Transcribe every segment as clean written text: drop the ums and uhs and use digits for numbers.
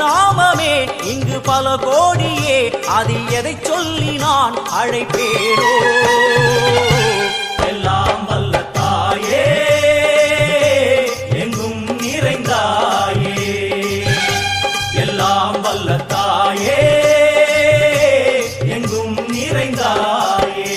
நாமமே இங்கு பல கோடியே, அது எதை சொல்லி நான் அழைப்பேனோ. எல்லாம் வல்ல தாயே எங்கும் நிறைந்தாயே, எல்லாம் வல்ல தாயே எங்கும் நிறைந்தாயே.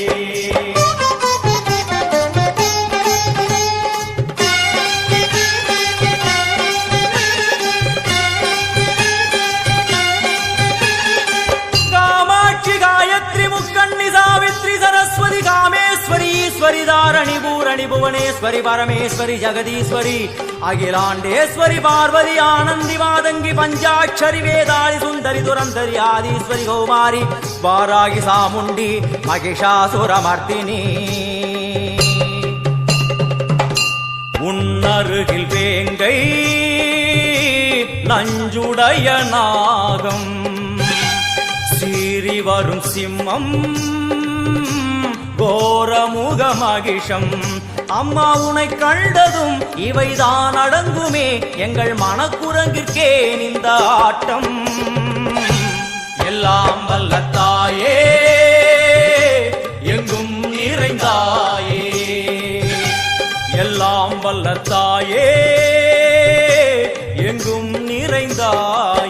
सरस्वती कामेश्वरी ईश्वरी धारणी पूरणी भुवनेश्वरी परमेश्वरी जगदीश्वरी अखिलांडेश्वरी पार्वती आनंदी मादंगी पंचाक्षरी वेदाली सुंदरी दुरंधरी आदीश्वरी कौमारी वारागी सामुंडी महिषासुरमर्दिनी. உன்னருகில் வேங்கை நஞ்சுடைய நாகம், சீறி வரும் சிம்மம் கோரமுக மகிஷம். அம்மா உனை கண்டதும் இவைதான் அடங்குமே, எங்கள் மனக்குரங்கிற்கே இந்த ஆட்டம். எல்லாம் வல்ல தாயே எங்கும் நிறைந்தாயே, எல்லாம் வல்ல தாயே எங்கும் நிறைந்தாயே.